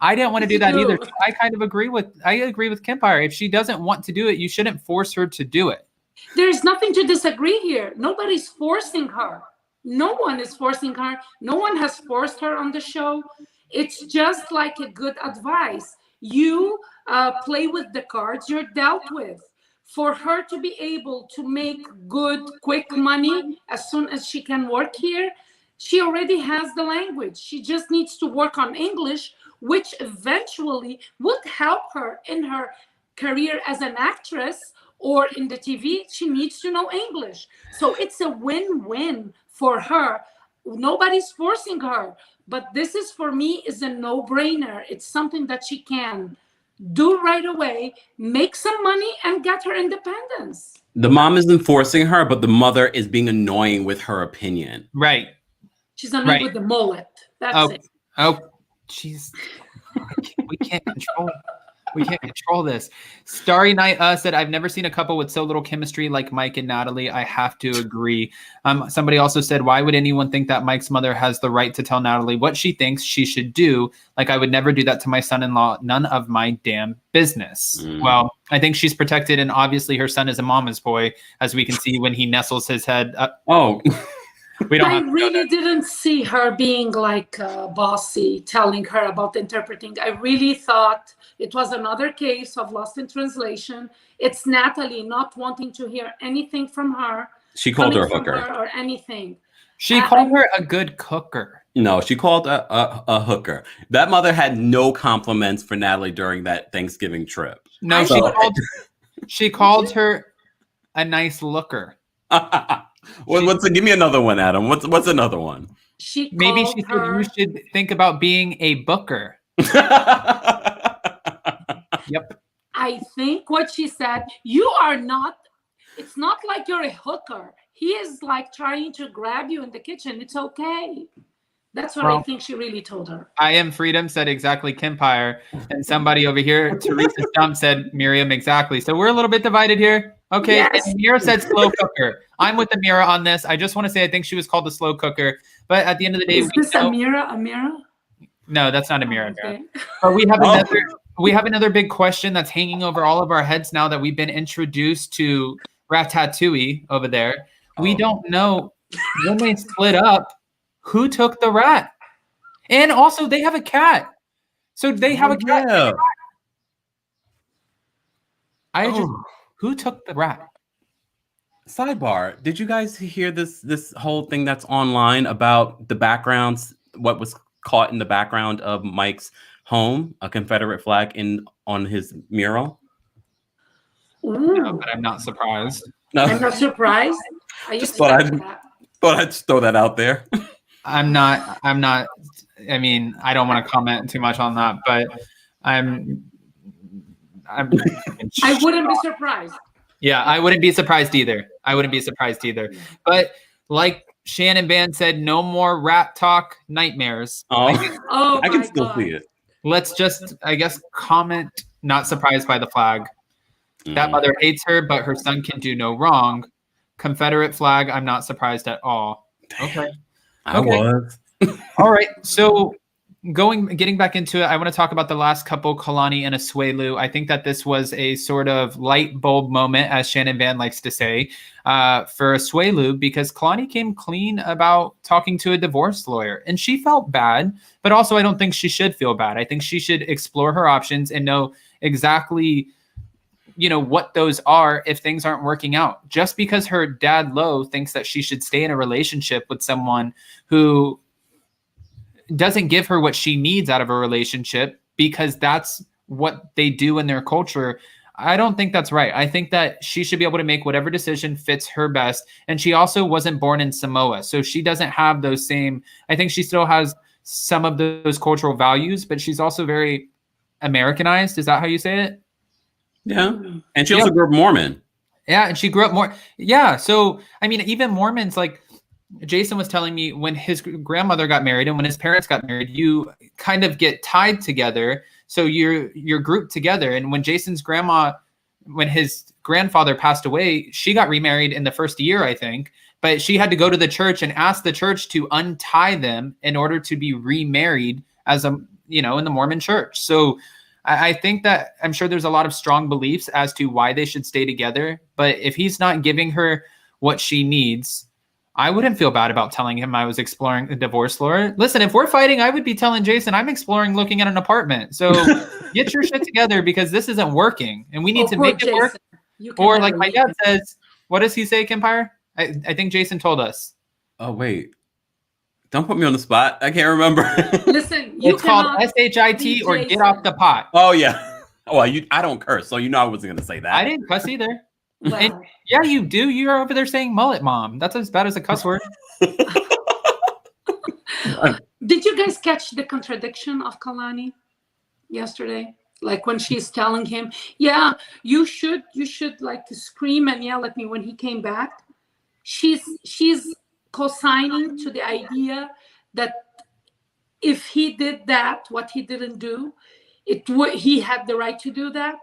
I didn't want to do that either. So I kind of agree with Kempire. If she doesn't want to do it, you shouldn't force her to do it.
There's nothing to disagree here. Nobody's forcing her. No one is forcing her. No one has forced her on the show. It's just like a good advice. You play with the cards you're dealt with. For her to be able to make good, quick money as soon as she can work here, she already has the language. She just needs to work on English, which eventually would help her in her career as an actress or in the TV. She needs to know English. So it's a win-win for her. Nobody's forcing her, but this is, for me, is a no-brainer. It's something that she can do right away, make some money, and get her independence.
The mom isn't forcing her, but the mother is being annoying with her opinion.
Right.
She's annoyed with the mullet. That's it.
Oh, jeez. We can't control this. Starry Night said, I've never seen a couple with so little chemistry like Mike and Natalie. I have to agree. Somebody also said, why would anyone think that Mike's mother has the right to tell Natalie what she thinks she should do? Like, I would never do that to my son-in-law. None of my damn business. Well, I think she's protected, and obviously her son is a mama's boy, as we can see when he nestles his head up.
I really didn't see her being like bossy, telling her about interpreting. I really thought it was another case of lost in translation. It's Natalie not wanting to hear anything from her.
She called her a hooker.
Or anything.
She called her a good cooker.
No, she called a hooker. That mother had no compliments for Natalie during that Thanksgiving trip.
No, she called her a nice looker.
Give me another one, Adam. What's another one?
Maybe she said you should think about being a booker. Yep.
I think what she said, it's not like you're a hooker. He is like trying to grab you in the kitchen. It's okay. That's what I think she really told her.
I Am Freedom said exactly Kempire. And somebody over here, Teresa Stump, said Miriam exactly. So we're a little bit divided here. Okay. Yes. And Mira said slow cooker. I'm with Amira on this. I just want to say I think she was called the slow cooker. But at the end of the day,
is this Amira?
No, that's not Amira. Okay. But we have another big question that's hanging over all of our heads now that we've been introduced to Ratatouille over there. We don't know when they split up who took the rat. And also they have a cat. So they have a cat. Yeah. Who took the rat?
Sidebar, did you guys hear this whole thing that's online about the backgrounds, what was caught in the background of Mike's home, a Confederate flag on his mural?
No, but I'm not surprised.
No.
I'm not surprised. I
thought I'd just throw that out there.
I'm not, I mean, I don't want to comment too much on that, but I wouldn't
be surprised.
Yeah, I wouldn't be surprised either. But like Shannon Band said, no more rat talk nightmares.
Oh, I can still see it.
Let's just, I guess, comment, not surprised by the flag. That mother hates her, but her son can do no wrong. Confederate flag, I'm not surprised at all. Okay.
I was.
All right. So getting back into it, I want to talk about the last couple, Kalani and Asuelu. I think that this was a sort of light bulb moment, as Shannon Van likes to say, for Asuelu, because Kalani came clean about talking to a divorce lawyer, and she felt bad, but also I don't think she should feel bad. I think she should explore her options and know exactly, what those are if things aren't working out. Just because her dad, Lo, thinks that she should stay in a relationship with someone who doesn't give her what she needs out of a relationship because that's what they do in their culture, I don't think that's right. I think that she should be able to make whatever decision fits her best. And she also wasn't born in Samoa, so she doesn't have those same, I think she still has some of those cultural values, but she's also very Americanized. Is that how you say it?
Yeah. And she also grew up Mormon.
Yeah, and she grew up more. Yeah, so, I mean, even Mormons, like, Jason was telling me when his grandmother got married and when his parents got married, you kind of get tied together. So you're grouped together. And when Jason's grandma, when his grandfather passed away, she got remarried in the first year, I think. But she had to go to the church and ask the church to untie them in order to be remarried as in the Mormon church. So I think that I'm sure there's a lot of strong beliefs as to why they should stay together. But if he's not giving her what she needs, I wouldn't feel bad about telling him I was exploring a divorce lawyer. Listen, if we're fighting, I would be telling Jason I'm exploring looking at an apartment. So get your shit together because this isn't working and we need to make it work. Or like my dad says, what does he say, Kempire? I think Jason told us. Oh,
wait. Don't put me on the spot. I can't remember.
Listen,
it's called SHIT or get off the pot.
Oh, yeah. Well, I don't curse, so I wasn't going to say that.
I didn't cuss either. Wow. And yeah, you do. You're over there saying mullet mom. That's as bad as a cuss word.
Did you guys catch the contradiction of Kalani yesterday? Like when she's telling him, yeah, you should like scream and yell at me when he came back. She's co-signing to the idea that if he did that, what he didn't do, he had the right to do that.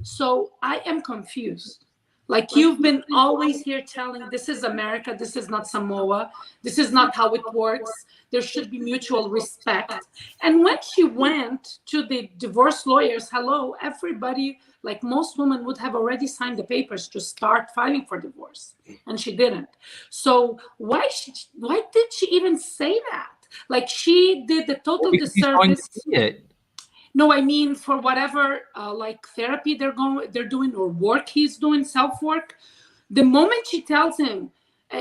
So I am confused. Like you've been always here telling this is America, this is not Samoa, this is not how it works. There should be mutual respect. And when she went to the divorce lawyers, hello, everybody, like most women would have already signed the papers to start filing for divorce. And she didn't. So why did she even say that? Like she did the total disservice. No, I mean for whatever like therapy they're doing or work he's doing, self-work. The moment she tells him,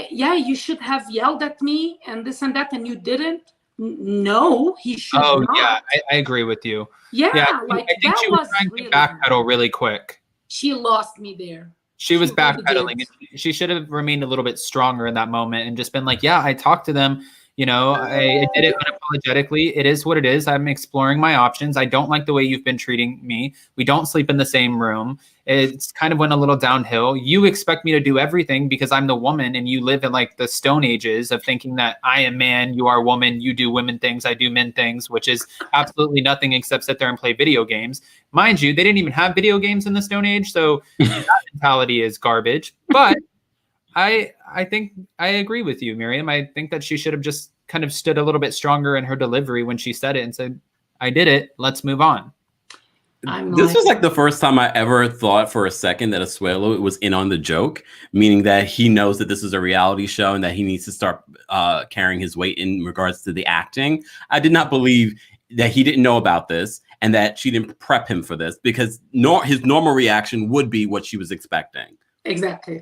yeah, you should have yelled at me and this and that, and you didn't. No, he should not.
Oh, yeah, I agree with you.
Yeah,
I think she was trying to backpedal really quick.
She lost me there.
She was backpedaling. She should have remained a little bit stronger in that moment and just been like, yeah, I talked to them. I did it unapologetically. It is what it is. I'm exploring my options. I don't like the way you've been treating me. We don't sleep in the same room. It's kind of went a little downhill. You expect me to do everything because I'm the woman and you live in like the Stone Ages of thinking that I am man, you are woman, you do women things, I do men things, which is absolutely nothing except sit there and play video games. Mind you, they didn't even have video games in the Stone Age, so that mentality is garbage. But I think I agree with you, Miriam. I think that she should have just kind of stood a little bit stronger in her delivery when she said it and said, I did it. Let's move on.
This was like the first time I ever thought for a second that Asuelu was in on the joke, meaning that he knows that this is a reality show and that he needs to start carrying his weight in regards to the acting. I did not believe that he didn't know about this and that she didn't prep him for this because his normal reaction would be what she was expecting.
Exactly.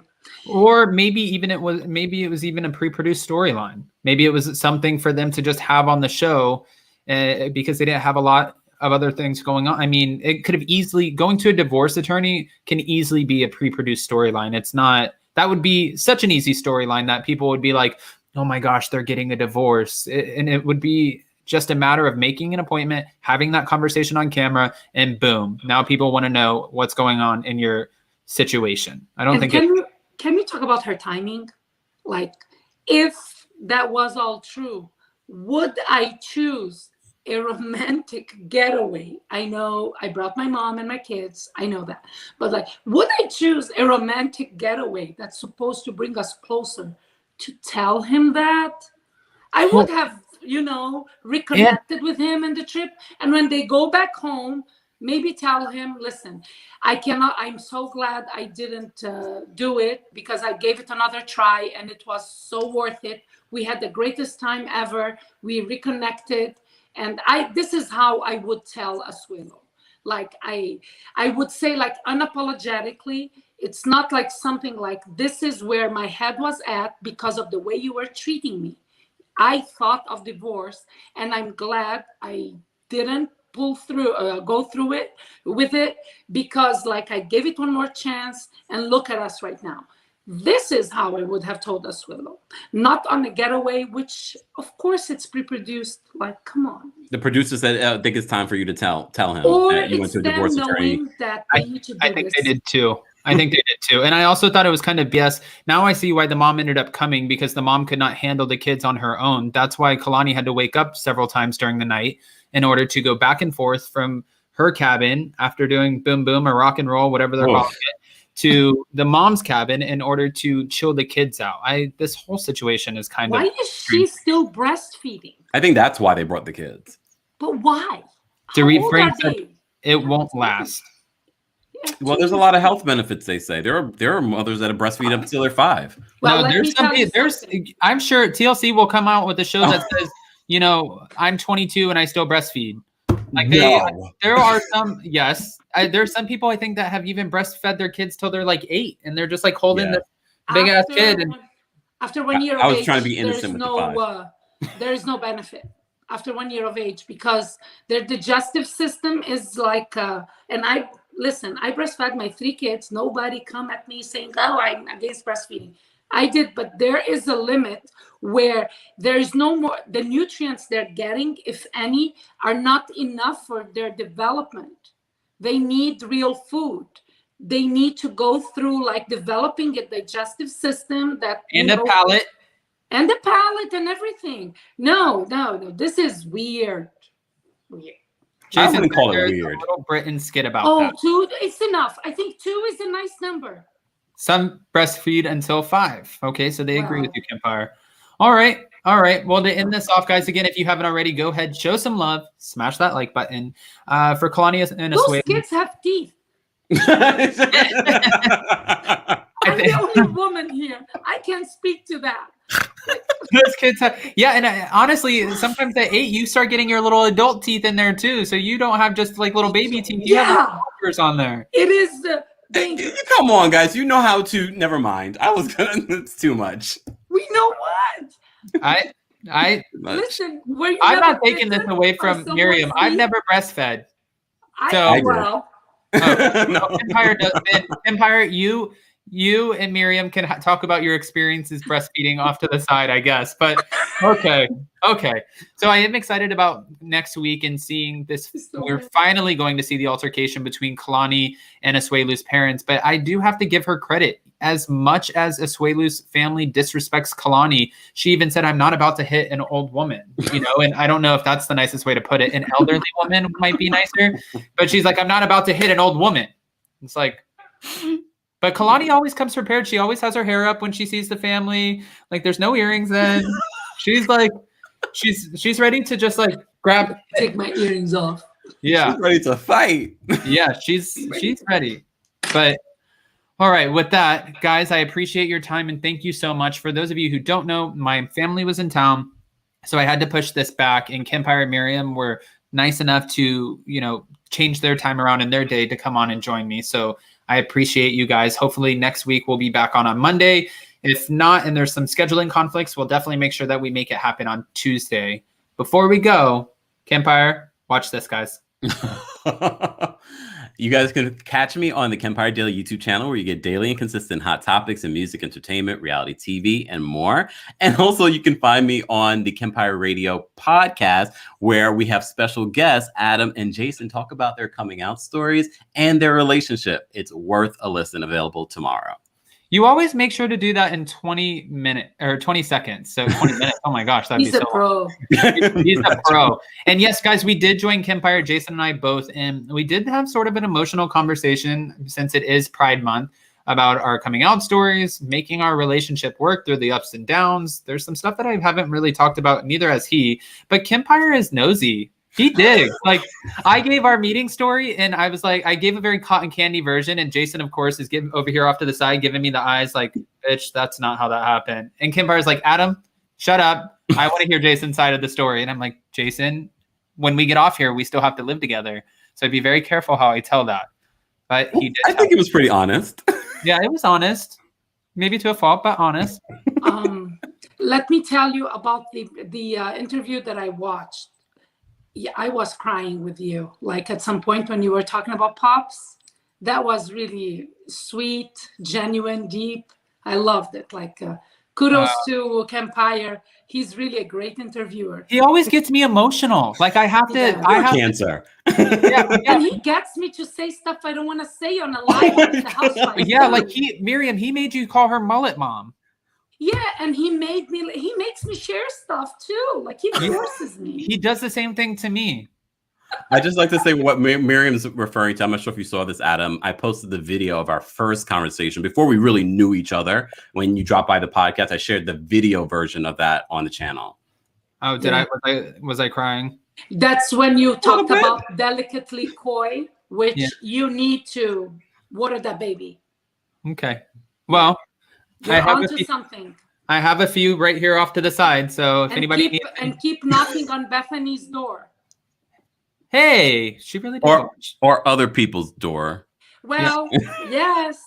Or maybe it was even a pre-produced storyline. Maybe it was something for them to just have on the show because they didn't have a lot of other things going on. I mean, it could have easily, going to a divorce attorney can easily be a pre-produced storyline. It's not, that would be such an easy storyline that people would be like, oh my gosh, they're getting a divorce. And it would be just a matter of making an appointment, having that conversation on camera, and boom, now people want to know what's going on in your situation. I don't
And
think
can we talk about her timing? Like, if that was all true, would I choose a romantic getaway? I know I brought my mom and my kids. I know that. But like, would I choose a romantic getaway that's supposed to bring us closer to tell him that? I would have, reconnected with him in the trip. And when they go back home, maybe tell him, listen, I'm so glad I didn't do it, because I gave it another try and it was so worth it. We had the greatest time ever. We reconnected. And this is how I would tell Asuelo. Like, I would say, like, unapologetically, it's not like something like, this is where my head was at because of the way you were treating me. I thought of divorce, and I'm glad I didn't go through it with it, because like, I gave it one more chance, and look at us right now. This is how I would have told Asuelo, not on a getaway, which of course it's pre-produced. Like, come on.
The producer said, I think it's time for you to tell him
Or
that you went to a divorce attorney.
That they need to do
I think
this.
they did too. I think they did too. And I also thought it was kind of BS. Now I see why the mom ended up coming, because the mom could not handle the kids on her own. That's why Kalani had to wake up several times during the night in order to go back and forth from her cabin after doing boom boom or rock and roll, whatever they're calling it, to the mom's cabin in order to chill the kids out. This whole situation is kind of.
Why is she still breastfeeding?
I think that's why they brought the kids.
But why?
Dorit
How old
Frank
are
said
they?
it won't last.
Well, there's a lot of health benefits, they say. There are mothers that have breastfeed up until they're 5.
Well,
No,
let me tell you something.
I'm sure TLC will come out with a show that says, I'm 22 and I still breastfeed. Like there are some, yes, there's some people I think that have even breastfed their kids till they're like 8, and they're just like holding this big ass kid. And
After 1 year
I
of
was
age,
trying to be innocent with the 5.
There is no benefit after 1 year of age, because their digestive system is like, and I breastfed my 3 kids. Nobody come at me saying, oh, I'm against breastfeeding. I did, but there is a limit where there is no more, the nutrients they're getting, if any, are not enough for their development. They need real food. They need to go through like developing a digestive system
and a palate.
And the palate and everything. No. This is weird.
I wouldn't call it weird.
A little Britain skit about that.
2, it's enough. I think 2 is a nice number.
Some breastfeed until 5. Okay, so they agree with you, Kempire. All right. Well, to end this off, guys, again, if you haven't already, go ahead, show some love, smash that like button. For Kalani and
Those
Asuelo.
kids have teeth.
I
I'm the only woman here. I can't speak to that.
Those kids have, and honestly, sometimes at 8 you start getting your little adult teeth in there too, so you don't have just like little baby teeth. You have markers on there.
It is dangerous.
Come on, guys. You know how to. Never mind. I was gonna. It's too much.
We know what.
I
Listen.
I'm not taking this away from Miriam. I've never breastfed. Empire, you and Miriam can talk about your experiences breastfeeding off to the side, I guess. But okay. So I am excited about next week and seeing this. We're finally going to see the altercation between Kalani and Asuelu's parents. But I do have to give her credit. As much as Asuelu's family disrespects Kalani, she even said, "I'm not about to hit an old woman," and I don't know if that's the nicest way to put it. An elderly woman might be nicer, but she's like, "I'm not about to hit an old woman." It's like, but Kalani always comes prepared. She always has her hair up when she sees the family. Like, there's no earrings then. She's like, she's ready to just like
take my earrings off.
Yeah.
She's ready to fight.
Yeah, she's ready. But all right, with that, guys, I appreciate your time and thank you so much. For those of you who don't know, my family was in town, so I had to push this back, and Kempire and Miriam were nice enough to, change their time around in their day to come on and join me. So I appreciate you guys. Hopefully next week we'll be back on Monday. If not, and there's some scheduling conflicts, we'll definitely make sure that we make it happen on Tuesday. Before we go, Kempire, watch this, guys.
You guys can catch me on the Kempire Daily YouTube channel, where you get daily and consistent hot topics in music, entertainment, reality TV, and more. And also you can find me on the Kempire Radio podcast, where we have special guests, Adam and Jason, talk about their coming out stories and their relationship. It's worth a listen, available tomorrow.
You always make sure to do that in 20 minutes or 20 seconds. So 20 minutes. Oh my gosh, that'd
He's
be
a
so
pro.
He's a pro. And yes, guys, we did join Kempire, Jason and I both, and we did have sort of an emotional conversation, since it is Pride Month, about our coming out stories, making our relationship work through the ups and downs. There's some stuff that I haven't really talked about, neither has he, but Kempire is nosy. He digs. Like, I gave our meeting story, and I was like, I gave a very cotton candy version, and Jason, of course, is giving over here off to the side, giving me the eyes like, bitch, that's not how that happened. And Kempire's like, Adam, shut up. I want to hear Jason's side of the story. And I'm like, Jason, when we get off here, we still have to live together. So be very careful how I tell that. But he did.
I think it was pretty honest.
Yeah, it was honest. Maybe to a fault, but honest.
Let me tell you about the interview that I watched. Yeah, I was crying with you. Like, at some point when you were talking about Pops, that was really sweet, genuine, deep. I loved it. Like, kudos to Kempire. He's really a great interviewer.
He always gets me emotional. Like, I have to.
Yeah.
I have
Cancer.
And he gets me to say stuff I don't want to say on a live with the housewives.
Yeah, like Miriam, he made you call her mullet mom.
Yeah, and he makes me share stuff too. Like, he forces me.
He does the same thing to me.
I just like to say what Miriam's referring to. I'm not sure if you saw this, Adam. I posted the video of our first conversation before we really knew each other. When you dropped by the podcast, I shared the video version of that on the channel.
Oh, did I? Was I crying?
That's when you talked about delicately coy, which you need to water that baby.
Okay. Well,
You're onto something.
I have a few right here off to the side. So if anybody
keep knocking on Bethany's door.
Hey, she really does.
Or other people's door.
Well, yes.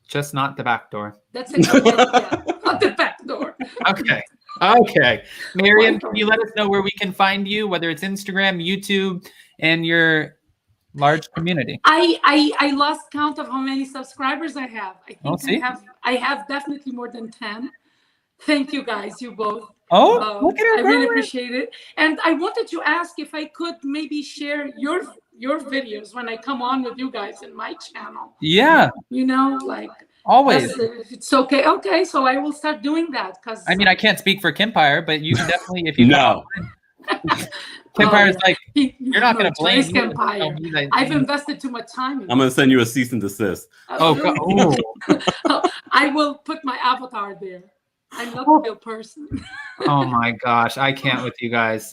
Just not the back door.
That's a good idea. Not the back door.
Okay. Miriam, can you let us know where we can find you, whether it's Instagram, YouTube, and your large community?
I lost count of how many subscribers I have. I think I have definitely more than 10. Thank you guys, you both.
Oh, look at her.
I really appreciate it. And I wanted to ask if I could maybe share your videos when I come on with you guys in my channel.
Yeah.
You know, like,
always.
If it's okay. Okay, so I will start doing that. Because
I mean, I can't speak for Kempire, but you can definitely, if you
no.
Kempire's like, you're not going to blame
Kempire. I've invested too much time in
I'm going to send you a cease and desist.
Oh.
I will put my avatar there. I'm not a real person.
Oh my gosh. I can't with you guys.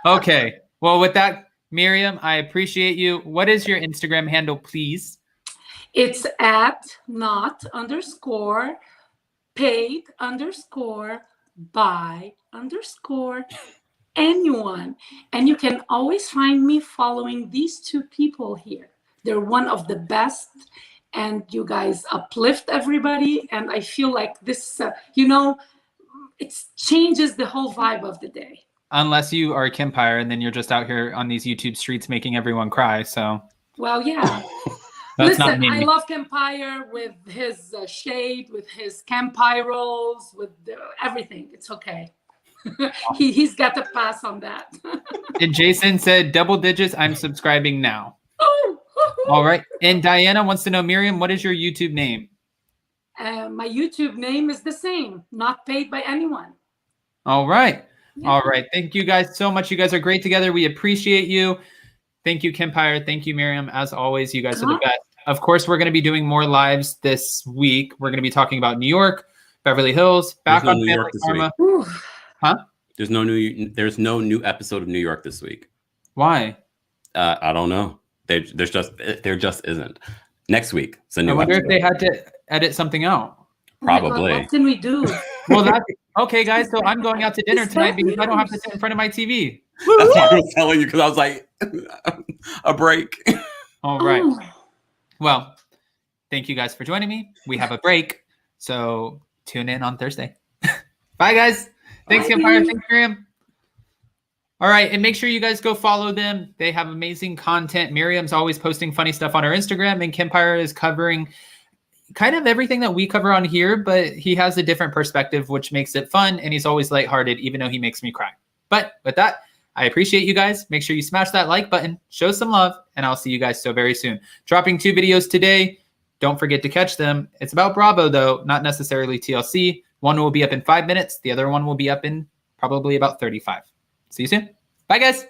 Okay. Well, with that, Miriam, I appreciate you. What is your Instagram handle, please?
It's @not_paid_by_anyone. And you can always find me following these two people here. They're one of the best. And you guys uplift everybody. And I feel like this, it changes the whole vibe of the day.
Unless you are Kempire, and then you're just out here on these YouTube streets making everyone cry. So,
well, yeah. Listen, I love Kempire with his shade, with his Kempirals, with everything. It's okay. He's got to pass on that.
And Jason said, double digits, I'm subscribing now. All right. And Diana wants to know, Miriam, what is your YouTube name?
My YouTube name is the same, not paid by anyone.
All right. Yeah. All right. Thank you guys so much. You guys are great together. We appreciate you. Thank you, Kempire. Thank you, Miriam. As always, you guys are the best. Of course, we're going to be doing more lives this week. We're going to be talking about New York, Beverly Hills, back on Family Karma. Huh?
There's no new episode of New York this week.
Why?
I don't know. There just isn't. Next week, it's a new
I wonder
episode.
if they had to edit something out.
Probably.
What can we do?
Well, that's okay, guys. So I'm going out to dinner tonight because I don't have to sit in front of my TV.
That's why I was telling you, because I was like, a break.
All right. Well, thank you guys for joining me. We have a break, so tune in on Thursday. Bye, guys. Thanks, Kempire. Thanks, Miriam. All right, and make sure you guys go follow them. They have amazing content. Miriam's always posting funny stuff on her Instagram, and Kempire is covering kind of everything that we cover on here, but he has a different perspective, which makes it fun, and he's always lighthearted, even though he makes me cry. But with that, I appreciate you guys. Make sure you smash that like button, show some love, and I'll see you guys so very soon. Dropping 2 videos today. Don't forget to catch them. It's about Bravo, though, not necessarily TLC. One will be up in 5 minutes. The other one will be up in probably about 35. See you soon. Bye, guys.